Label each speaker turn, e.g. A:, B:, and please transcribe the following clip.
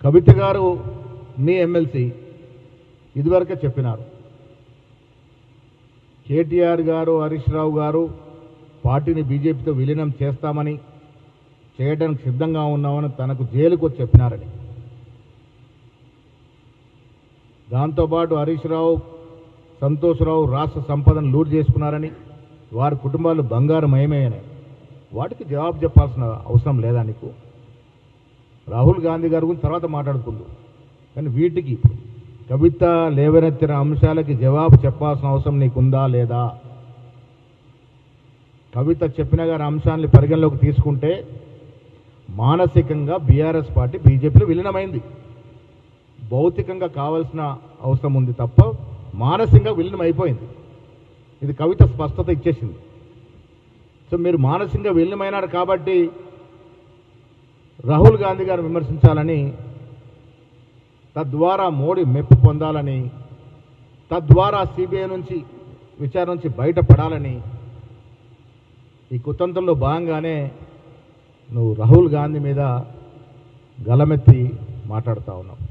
A: కవిత గారు మీ ఎమ్మెల్సీ ఇదివరకే చెప్పినారు, కేటీఆర్ గారు హరీష్ రావు గారు పార్టీని బీజేపీతో విలీనం చేస్తామని, చేయడానికి సిద్ధంగా ఉన్నామని తనకు జైలుకు వచ్చి చెప్పినారని. దాంతోపాటు హరీష్ రావు, సంతోష్ రావు రాష్ట్ర సంపదను లూట్ చేసుకున్నారని, వారి కుటుంబాలు బంగారమయమేయని. వాటికి జవాబు చెప్పాల్సిన అవసరం లేదా నీకు? రాహుల్ గాంధీ గారి గురించి తర్వాత మాట్లాడుకుందాం, కానీ వీటికి కవిత లేవనెత్తిన అంశాలకి జవాబు చెప్పాల్సిన అవసరం నీకుందా లేదా? కవిత చెప్పిన గారి అంశాన్ని పరిగణలోకి తీసుకుంటే మానసికంగా బీఆర్ఎస్ పార్టీ బీజేపీలో విలీనమైంది. భౌతికంగా కావాల్సిన అవసరం ఉంది తప్ప మానసికంగా విలీనం అయిపోయింది. ఇది కవిత స్పష్టత ఇచ్చేసింది. సో మీరు మానసికంగా విలీనమైనారు కాబట్టి రాహుల్ గాంధీ గారు విమర్శించాలని, తద్వారా మోడీ మెప్పు పొందాలని, తద్వారా సిబిఐ నుంచి విచారణ నుంచి బయటపడాలని ఈ కుతంత్రంలో భాగంగానే నువ్వు రాహుల్ గాంధీ మీద గలమెత్తి మాట్లాడుతూ ఉన్నావు.